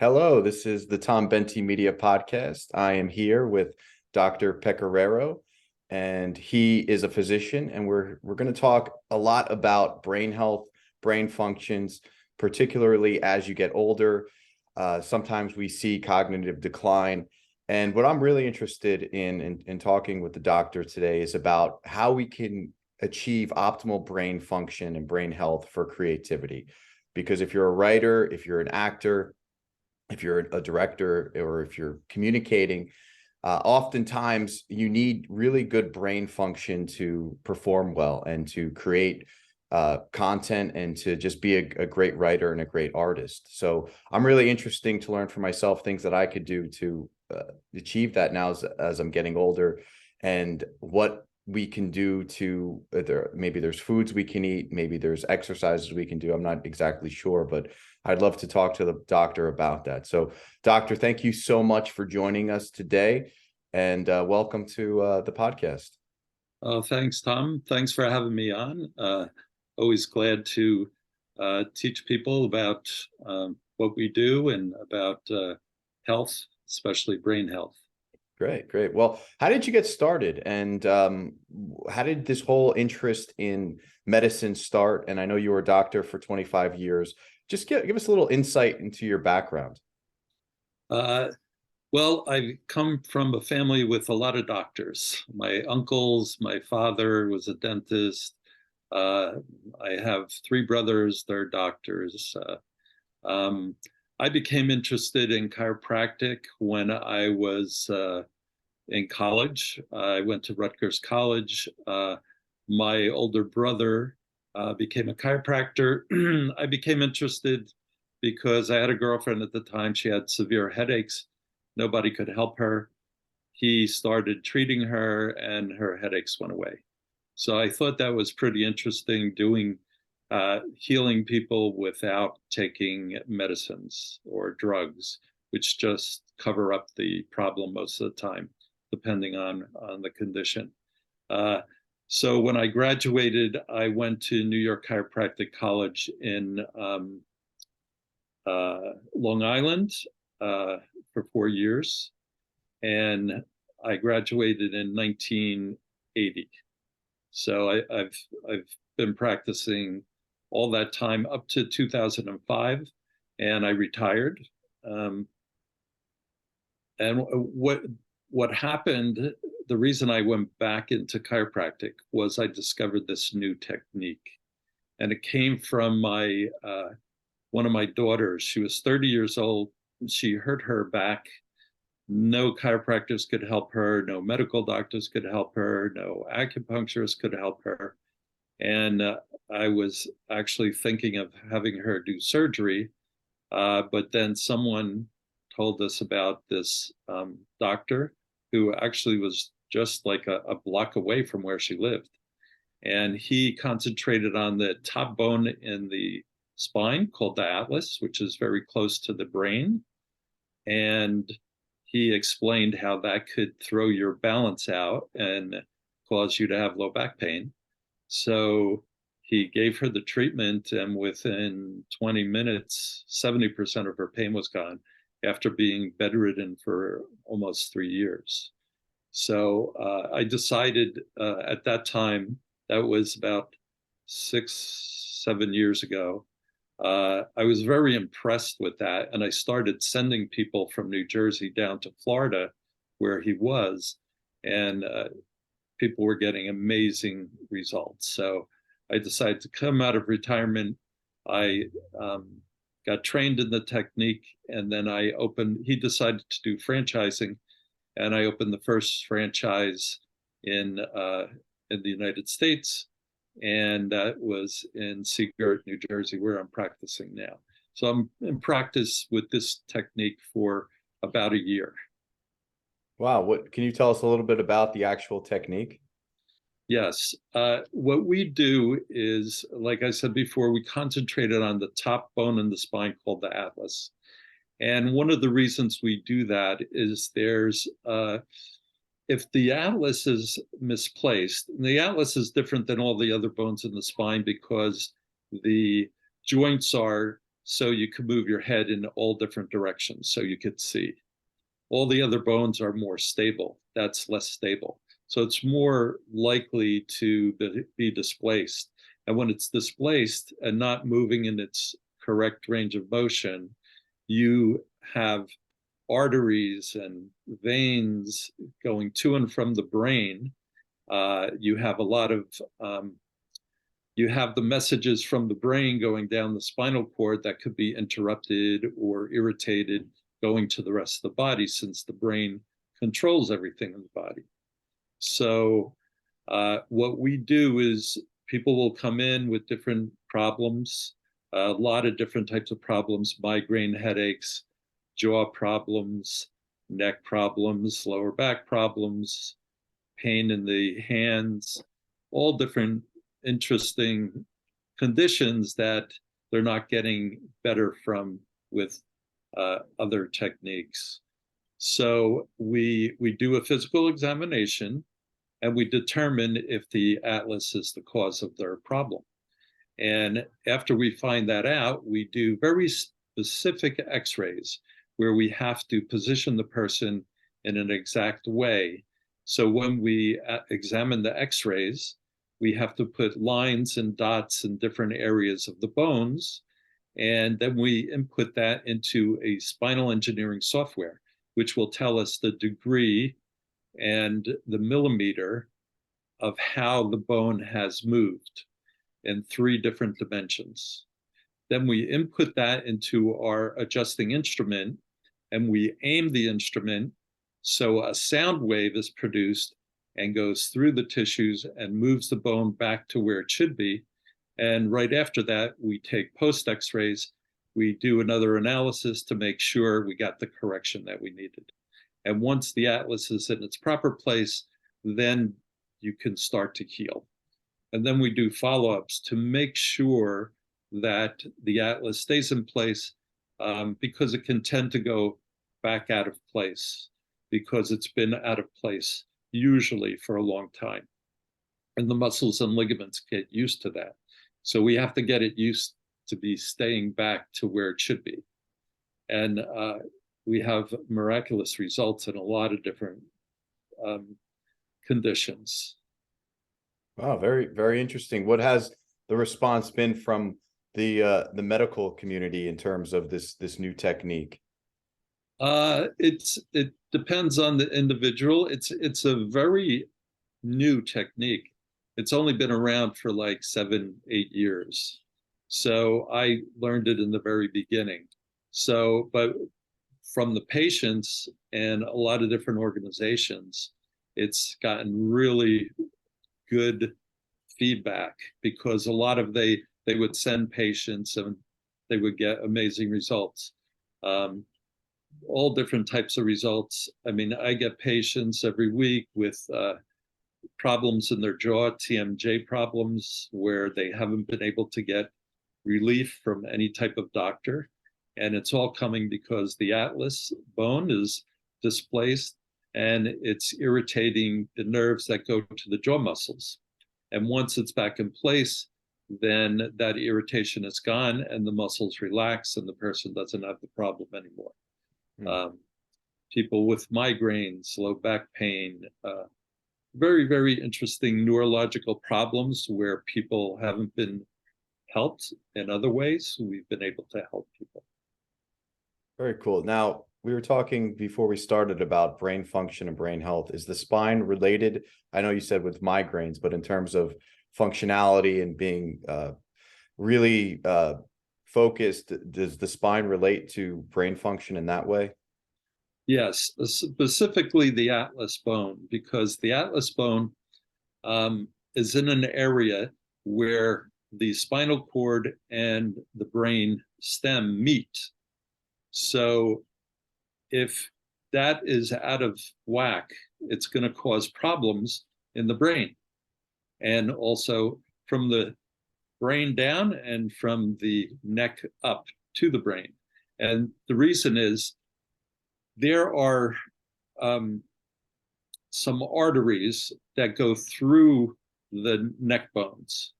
Hello, this is the Tom Benty Media Podcast. I am here with Dr. Pecoraro, and he is a physician, and we're going to talk a lot about brain health, brain functions, particularly as you get older. Sometimes we see cognitive decline. And what I'm really interested in talking with the doctor today is about how we can achieve optimal brain function and brain health for creativity. Because if you're a writer, if you're an actor, if you're a director, or if you're communicating, oftentimes you need really good brain function to perform well and to create content and to just be a great writer and a great artist. So I'm really interested to learn for myself things that I could do to achieve that now as I'm getting older, and what we can do to maybe there's foods we can eat, maybe there's exercises we can do. I'm not exactly sure, but I'd love to talk to the doctor about that. So, doctor, thank you so much for joining us today, and welcome to the podcast. Thanks, Tom. Thanks for having me on. Always glad to teach people about what we do and about health, especially brain health. Great. Well, how did you get started, and how did this whole interest in medicine start? And I know you were a doctor for 25 years. Just give us a little insight into your background. Well, I come from a family with a lot of doctors. My uncles, my father was a dentist. I have three brothers, they're doctors. Um, I became interested in chiropractic when I was in college. I went to Rutgers College. My older brother became a chiropractor. I became interested because I had a girlfriend at the time. She had severe headaches. Nobody could help her. He started treating her and her headaches went away. So I thought that was pretty interesting, doing healing people without taking medicines or drugs, which just cover up the problem most of the time, depending on the condition. So when I graduated, I went to New York Chiropractic College in Long Island for 4 years, and I graduated in 1980. So I've been practicing all that time up to 2005, and I retired. And what happened? The reason I went back into chiropractic was I discovered this new technique, and it came from my one of my daughters. She was 30 years old. She hurt her back. No chiropractors could help her. No medical doctors could help her. No acupuncturists could help her. And I was actually thinking of having her do surgery. But then someone told us about this doctor who actually was just like a block away from where she lived. And he concentrated on the top bone in the spine called the atlas, which is very close to the brain. And he explained how that could throw your balance out and cause you to have low back pain. So he gave her the treatment, and within 20 minutes, 70% of her pain was gone after being bedridden for almost 3 years. So I decided at that time, that was about 6, 7 years ago, I was very impressed with that. And I started sending people from New Jersey down to Florida, where he was, and people were getting amazing results. So I decided to come out of retirement. I got trained in the technique, and then he decided to do franchising, and I opened the first franchise in the United States. And that was in Seagirt, New Jersey, where I'm practicing now. So I'm in practice with this technique for about a year. Wow, what can you tell us a little bit about the actual technique? Yes. What we do is, like I said before, we concentrated on the top bone in the spine called the atlas. And one of the reasons we do that is if the atlas is misplaced, and the atlas is different than all the other bones in the spine because the joints are so you can move your head in all different directions so you could see. All the other bones are more stable. That's less stable. So it's more likely to be displaced. And when it's displaced and not moving in its correct range of motion, you have arteries and veins going to and from the brain. You have a lot of you have the messages from the brain going down the spinal cord that could be interrupted or irritated going to the rest of the body, since the brain controls everything in the body. So what we do is people will come in with different problems, a lot of different types of problems: migraine headaches, jaw problems, neck problems, lower back problems, pain in the hands, all different interesting conditions that they're not getting better from with other techniques. So we do a physical examination, and we determine if the atlas is the cause of their problem. And after we find that out, we do very specific x-rays where we have to position the person in an exact way. So when we examine the x-rays, we have to put lines and dots in different areas of the bones. And then we input that into a spinal engineering software, which will tell us the degree and the millimeter of how the bone has moved in 3 different dimensions. Then we input that into our adjusting instrument, and we aim the instrument so a sound wave is produced and goes through the tissues and moves the bone back to where it should be. And right after that, we take post x-rays. We do another analysis to make sure we got the correction that we needed. And once the atlas is in its proper place, then you can start to heal. And then we do follow-ups to make sure that the atlas stays in place, because it can tend to go back out of place because it's been out of place usually for a long time. And the muscles and ligaments get used to that. So we have to get it used to be staying back to where it should be. And we have miraculous results in a lot of different conditions. Wow, very, very interesting. What has the response been from the medical community in terms of this new technique? It depends on the individual. It's a very new technique. It's only been around for like 7, 8 years. So I learned it in the very beginning. So, but from the patients and a lot of different organizations, it's gotten really good feedback, because a lot of they would send patients and they would get amazing results. All different types of results. I mean, I get patients every week with problems in their jaw, TMJ problems, where they haven't been able to get relief from any type of doctor. And it's all coming because the atlas bone is displaced and it's irritating the nerves that go to the jaw muscles. And once it's back in place, then that irritation is gone and the muscles relax and the person doesn't have the problem anymore. People with migraines, low back pain, very, very interesting neurological problems where people haven't been helped in other ways. We've been able to help people. Very cool. Now, we were talking before we started about brain function and brain health. Is the spine related? I know you said with migraines, but in terms of functionality and being really focused, does the spine relate to brain function in that way? Yes, specifically the atlas bone, because the atlas bone is in an area where the spinal cord and the brain stem meet. So if that is out of whack, it's going to cause problems in the brain, and also from the brain down and from the neck up to the brain. And the reason is there are some arteries that go through the neck bones,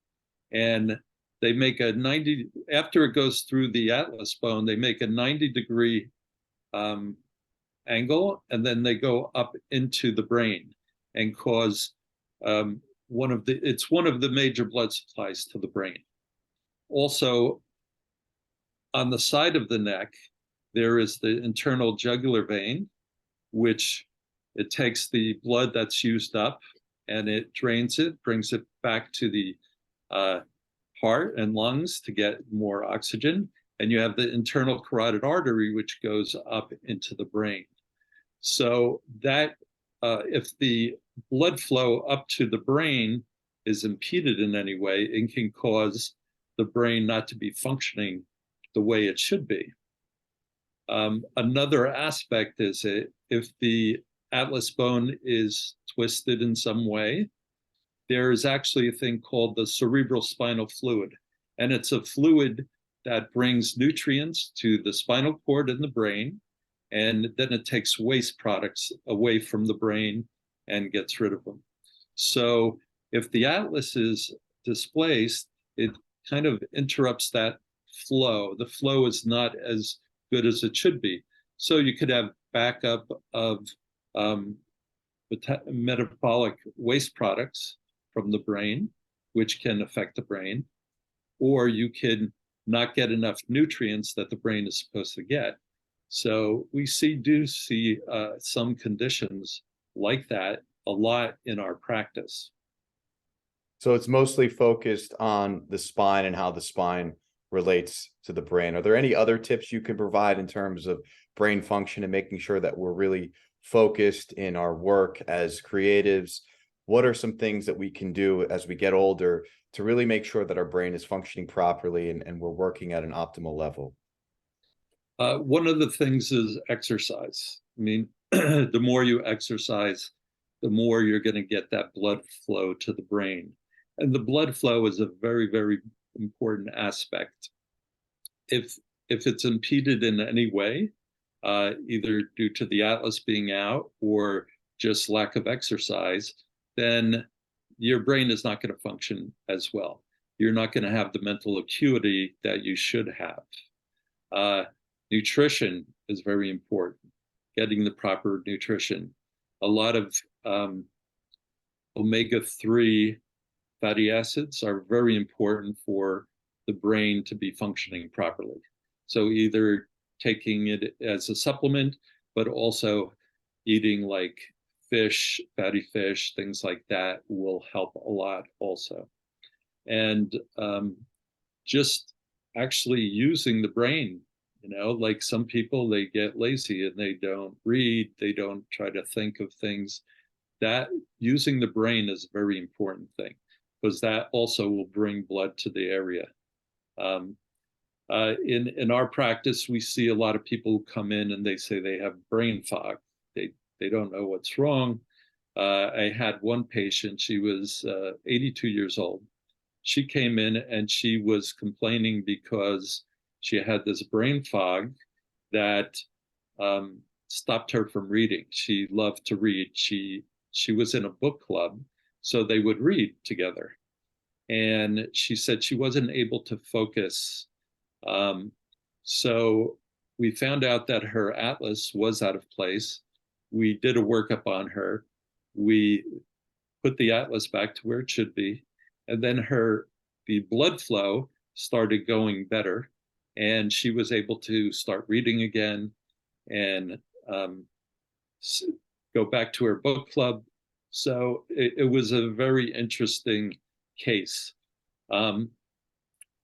and they make a 90, after it goes through the atlas bone, they make a 90-degree angle, and then they go up into the brain and cause it's one of the major blood supplies to the brain. Also, on the side of the neck, there is the internal jugular vein, which it takes the blood that's used up and it drains it, brings it back to the heart and lungs to get more oxygen. And you have the internal carotid artery, which goes up into the brain. So that if the blood flow up to the brain is impeded in any way, it can cause the brain not to be functioning the way it should be. Another aspect is if the atlas bone is twisted in some way, there is actually a thing called the cerebral spinal fluid. And it's a fluid that brings nutrients to the spinal cord in the brain, and then it takes waste products away from the brain and gets rid of them. So if the atlas is displaced, it kind of interrupts that flow. The flow is not as good as it should be. So you could have backup of metabolic waste products from the brain, which can affect the brain, or you can not get enough nutrients that the brain is supposed to get. So we do see some conditions like that a lot in our practice. So it's mostly focused on the spine and how the spine relates to the brain. Are there any other tips you could provide in terms of brain function and making sure that we're really focused in our work as creatives? What are some things that we can do as we get older to really make sure that our brain is functioning properly and we're working at an optimal level? One of the things is exercise. I mean, the more you exercise, the more you're going to get that blood flow to the brain. And the blood flow is a very, very important aspect. If it's impeded in any way, either due to the atlas being out or just lack of exercise, then your brain is not going to function as well. You're not going to have the mental acuity that you should have. Nutrition is very important, getting the proper nutrition. A lot of omega-3 fatty acids are very important for the brain to be functioning properly. So either taking it as a supplement, but also eating like fish, fatty fish, things like that will help a lot also. And just actually using the brain, like some people, they get lazy and they don't read, they don't try to think of things. That using the brain is a very important thing, because that also will bring blood to the area. In our practice, we see a lot of people who come in and they say they have brain fog. They don't know what's wrong. I had one patient, she was 82 years old. She came in and she was complaining because she had this brain fog that stopped her from reading. She loved to read. She was in a book club, so they would read together. And she said she wasn't able to focus. So we found out that her atlas was out of place. We did a workup on her. We put the atlas back to where it should be. And then the blood flow started going better. And she was able to start reading again and go back to her book club. So it was a very interesting case.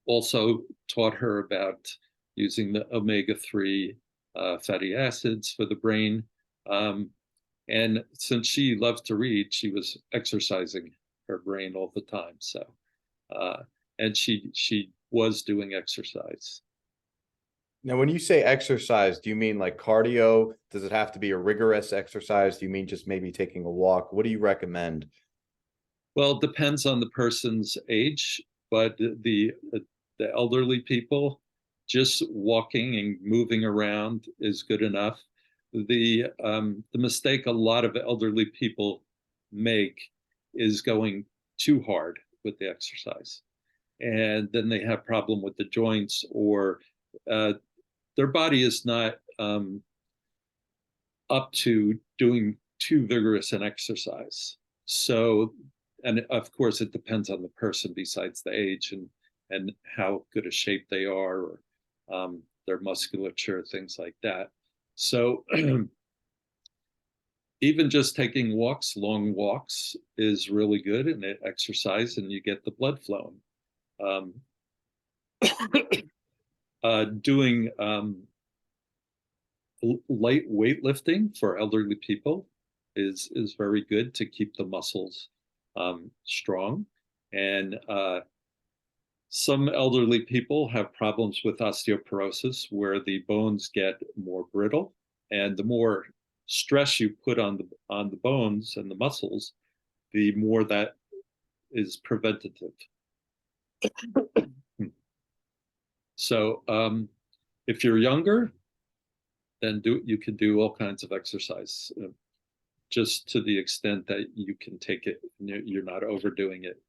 Also taught her about using the omega-3 fatty acids for the brain. And since she loves to read, she was exercising her brain all the time. So, and she was doing exercise. Now, when you say exercise, do you mean like cardio? Does it have to be a rigorous exercise? Do you mean just maybe taking a walk? What do you recommend? Well, it depends on the person's age, but the elderly people, just walking and moving around is good enough. The mistake a lot of elderly people make is going too hard with the exercise. and then they have problem with the joints, or uh, their body is not up to doing too vigorous an exercise. So, and of course, it depends on the person besides the age and how good a shape they are, or their musculature, things like that. So, even just taking walks, long walks, is really good and it exercise, and you get the blood flowing. Um, doing light weightlifting for elderly people is very good to keep the muscles strong. And some elderly people have problems with osteoporosis, where the bones get more brittle, and the more stress you put on the bones and the muscles, the more that is preventative. So if you're younger, then you can do all kinds of exercise, just to the extent that you can take it, you're not overdoing it.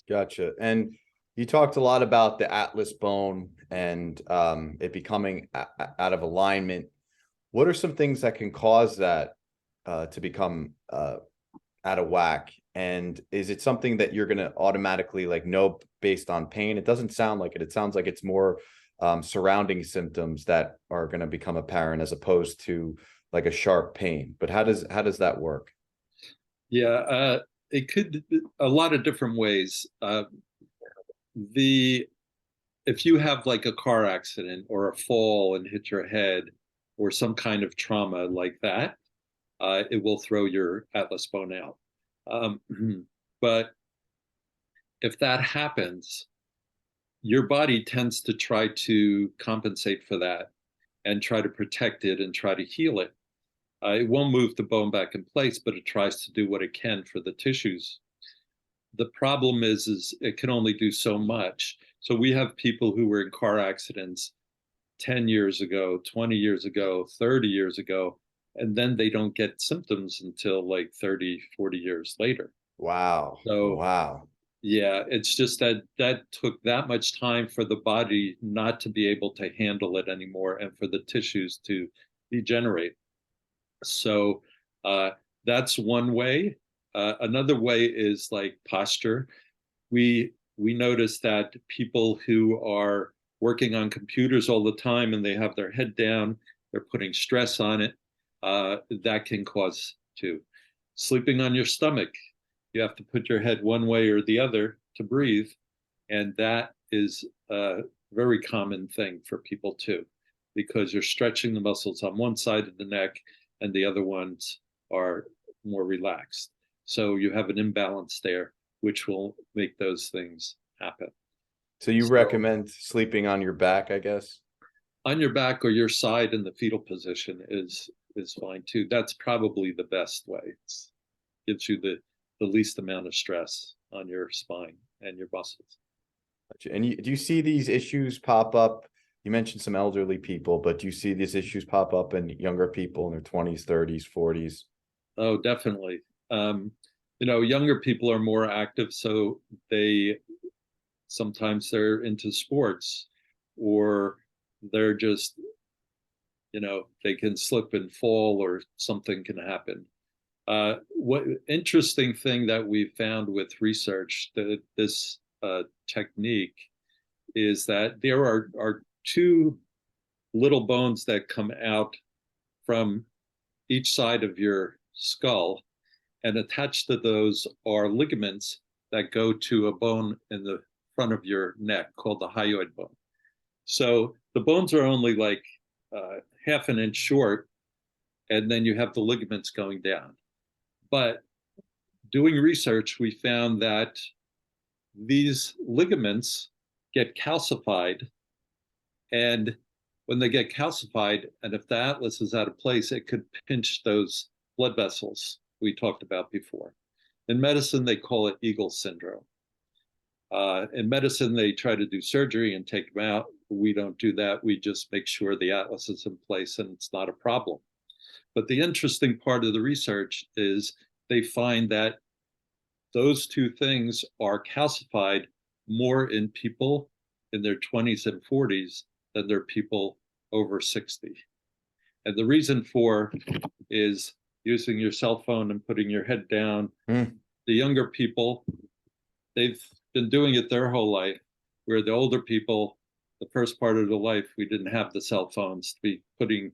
Gotcha. And you talked a lot about the atlas bone and it becoming out of alignment. What are some things that can cause that to become out of whack? And is it something that you're going to automatically like know based on pain? It doesn't sound like it. It sounds like it's more surrounding symptoms that are going to become apparent as opposed to like a sharp pain. But how does that work? Yeah, it could a lot of different ways. If you have like a car accident or a fall and hit your head, or some kind of trauma like that, it will throw your atlas bone out. But if that happens, your body tends to try to compensate for that and try to protect it and try to heal it. It won't move the bone back in place, but it tries to do what it can for the tissues. The problem is it can only do so much. So we have people who were in car accidents 10 years ago, 20 years ago, 30 years ago, and then they don't get symptoms until like 30, 40 years later. Wow. So Wow. yeah, it's just that took that much time for the body not to be able to handle it anymore, and for the tissues to degenerate. So that's one way. Another way is like posture. We notice that people who are working on computers all the time and they have their head down, they're putting stress on it. That can cause too. Sleeping on your stomach, you have to put your head one way or the other to breathe, and that is a very common thing for people too, because you're stretching the muscles on one side of the neck and the other ones are more relaxed. So you have an imbalance there, which will make those things happen. So you So recommend sleeping on your back, I guess? on your back or your side in the fetal position is fine too. That's probably the best way. It gives you the least amount of stress on your spine and your muscles. And do you see these issues pop up? You mentioned some elderly people, but do you see these issues pop up in younger people in their 20s, 30s, 40s? Oh, definitely. Younger people are more active, so sometimes they're into sports, or they're just, they can slip and fall or something can happen. What interesting thing that we found with research that this technique is that there are two little bones that come out from each side of your skull, and attached to those are ligaments that go to a bone in the front of your neck called the hyoid bone. So the bones are only like half an inch short, and then you have the ligaments going down. But doing research, we found that these ligaments get calcified, and when they get calcified, and if the atlas is out of place, it could pinch those blood vessels we talked about before. In medicine, they call it Eagle syndrome. In medicine, they try to do surgery and take them out. We don't do that. We just make sure the atlas is in place and it's not a problem. But the interesting part of the research is they find that those two things are calcified more in people in their 20s and 40s than there are people over 60. And the reason for is using your cell phone and putting your head down. Mm. The younger people, they've been doing it their whole life, where the older people, the first part of the life, we didn't have the cell phones to be putting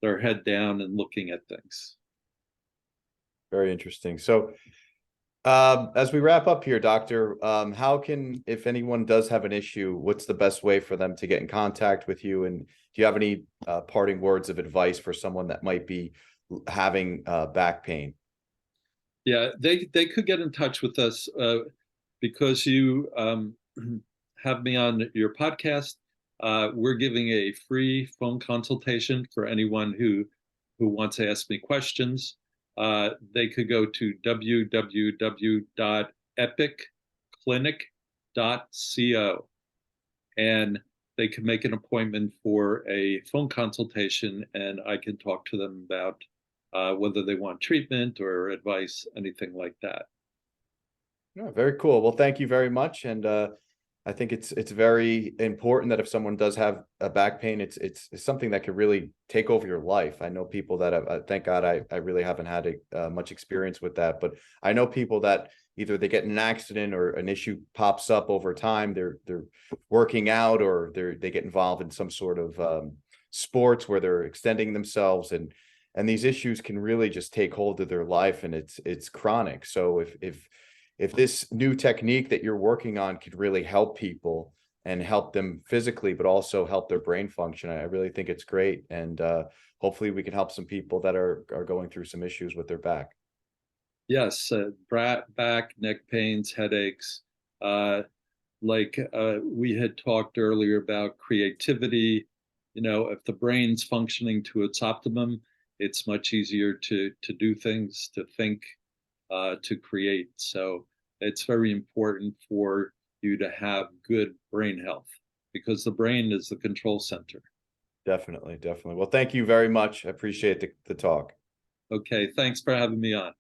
their head down and looking at things. Very interesting. So as we wrap up here, Doctor, how can, if anyone does have an issue, what's the best way for them to get in contact with you? And do you have any parting words of advice for someone that might be having back pain? Yeah, they could get in touch with us because you have me on your podcast. We're giving a free phone consultation for anyone who wants to ask me questions. They could go to www.epicclinic.co and they can make an appointment for a phone consultation, and I can talk to them about whether they want treatment or advice, anything like that. Yeah, very cool. Well, thank you very much. And I think it's very important that if someone does have a back pain, it's something that could really take over your life. I know people that have, thank God I really haven't had much experience with that, but I know people that either they get in an accident or an issue pops up over time. They're working out, or they get involved in some sort of sports where they're extending themselves, and these issues can really just take hold of their life, and it's chronic. So if this new technique that you're working on could really help people and help them physically, but also help their brain function, I really think it's great. And hopefully we can help some people that are going through some issues with their back. Yes, back, neck pains, headaches. We had talked earlier about creativity. If the brain's functioning to its optimum, it's much easier to do things, to think, to create. So it's very important for you to have good brain health, because the brain is the control center. Definitely. Well, thank you very much. I appreciate the talk. Okay, thanks for having me on.